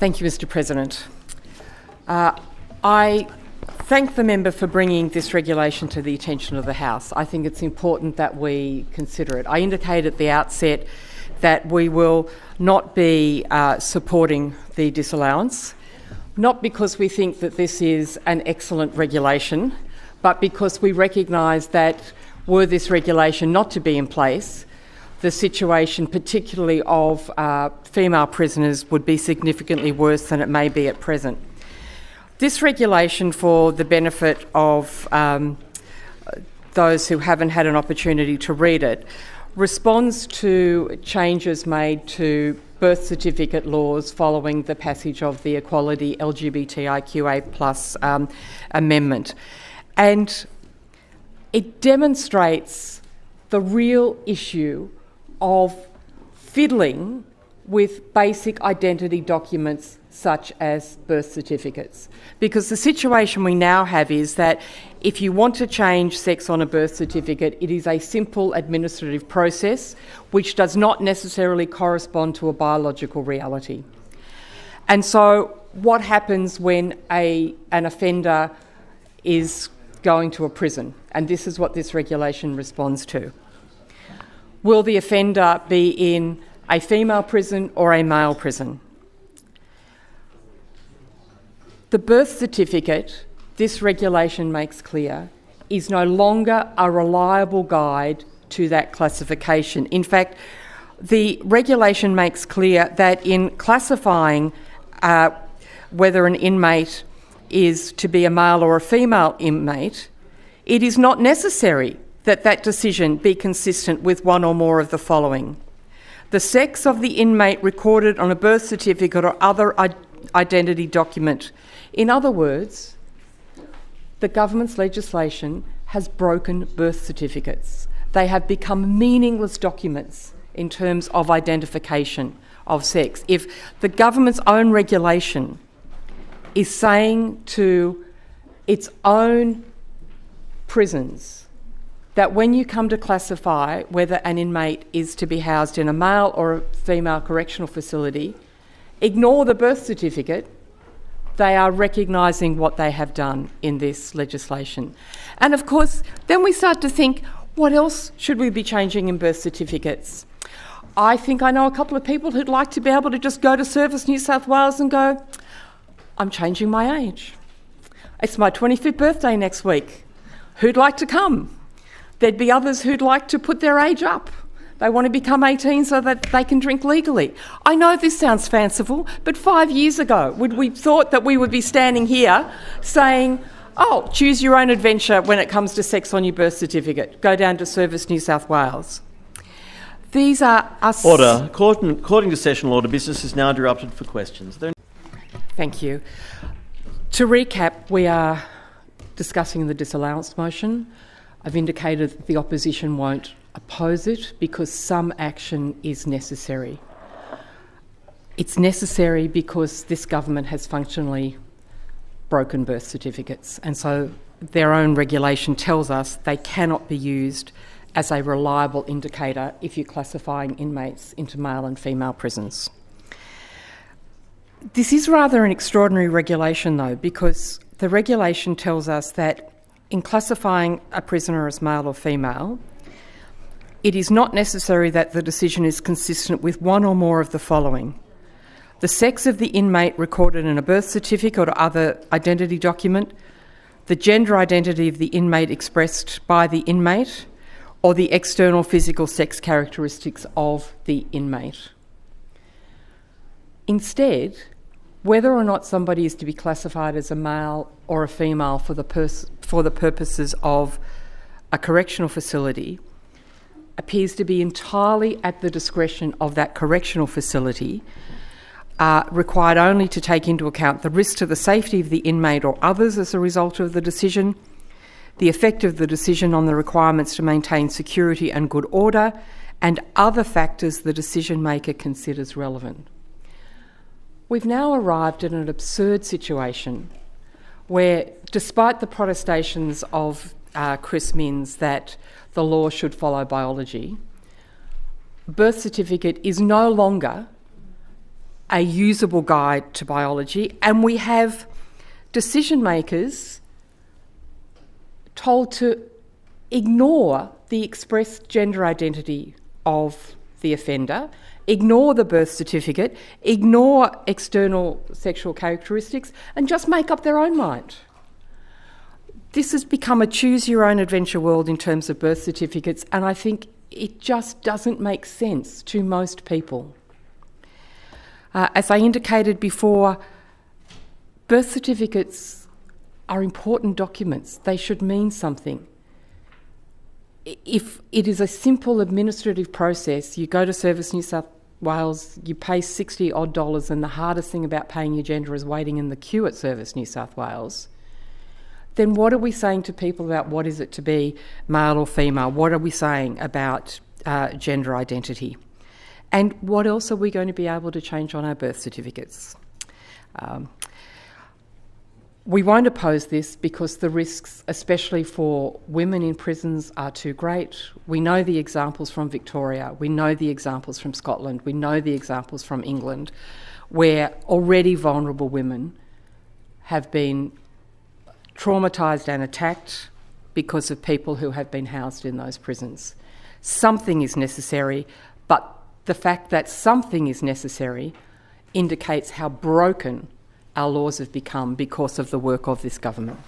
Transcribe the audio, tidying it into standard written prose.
Thank you, Mr. President. I thank the member for bringing this regulation to the attention of the House. I think it's important that we consider it. I indicate at the outset that we will not be supporting the disallowance, not because we think that this is an excellent regulation, but because we recognise that were this regulation not to be in place, the situation, particularly of female prisoners, would be significantly worse than it may be at present. This regulation, for the benefit of those who haven't had an opportunity to read it, responds to changes made to birth certificate laws following the passage of the Equality LGBTIQA+ amendment. And it demonstrates the real issue of fiddling with basic identity documents such as birth certificates. Because the situation we now have is that if you want to change sex on a birth certificate, it is a simple administrative process which does not necessarily correspond to a biological reality. And so what happens when an offender is going to a prison? And this is what this regulation responds to. Will the offender be in a female prison or a male prison? The birth certificate, this regulation makes clear, is no longer a reliable guide to that classification. In fact, the regulation makes clear that in classifying whether an inmate is to be a male or a female inmate, it is not necessary that that decision be consistent with one or more of the following: the sex of the inmate recorded on a birth certificate or other identity document. In other words, the government's legislation has broken birth certificates. They have become meaningless documents in terms of identification of sex. If the government's own regulation is saying to its own prisons that when you come to classify whether an inmate is to be housed in a male or a female correctional facility, ignore the birth certificate, they are recognising what they have done in this legislation. And of course, then we start to think, what else should we be changing in birth certificates? I think I know a couple of people who'd like to be able to just go to Service New South Wales and go, I'm changing my age. It's my 25th birthday next week. Who'd like to come? There'd be others who'd like to put their age up. They want to become 18 so that they can drink legally. I know this sounds fanciful, but 5 years ago, would we thought that we would be standing here saying, oh, choose your own adventure when it comes to sex on your birth certificate. Go down to Service New South Wales. These are us... Order. According to sessional order, business is now interrupted for questions. Thank you. To recap, we are discussing the disallowance motion. I've indicated that the opposition won't oppose it because some action is necessary. It's necessary because this government has functionally broken birth certificates, and so their own regulation tells us they cannot be used as a reliable indicator if you're classifying inmates into male and female prisons. This is rather an extraordinary regulation though, because the regulation tells us that in classifying a prisoner as male or female, it is not necessary that the decision is consistent with one or more of the following: the sex of the inmate recorded in a birth certificate or other identity document, the gender identity of the inmate expressed by the inmate, or the external physical sex characteristics of the inmate. Instead, whether or not somebody is to be classified as a male or a female for the purposes of a correctional facility appears to be entirely at the discretion of that correctional facility, required only to take into account the risk to the safety of the inmate or others as a result of the decision, the effect of the decision on the requirements to maintain security and good order, and other factors the decision maker considers relevant. We've now arrived at an absurd situation where, despite the protestations of Chris Minns that the law should follow biology, birth certificate is no longer a usable guide to biology, and we have decision makers told to ignore the expressed gender identity of the offender, ignore the birth certificate, ignore external sexual characteristics, and just make up their own mind. This has become a choose-your-own-adventure world in terms of birth certificates, and I think it just doesn't make sense to most people. As I indicated before, birth certificates are important documents. They should mean something. If it is a simple administrative process, you go to Service New South Wales, you pay $60 odd, and the hardest thing about paying your gender is waiting in the queue at Service New South Wales, then what are we saying to people about what is it to be male or female? What are we saying about gender identity? And what else are we going to be able to change on our birth certificates? We won't oppose this because the risks, especially for women in prisons, are too great. We know the examples from Victoria, we know the examples from Scotland, we know the examples from England, where already vulnerable women have been traumatised and attacked because of people who have been housed in those prisons. Something is necessary, but the fact that something is necessary indicates how broken our laws have become because of the work of this government.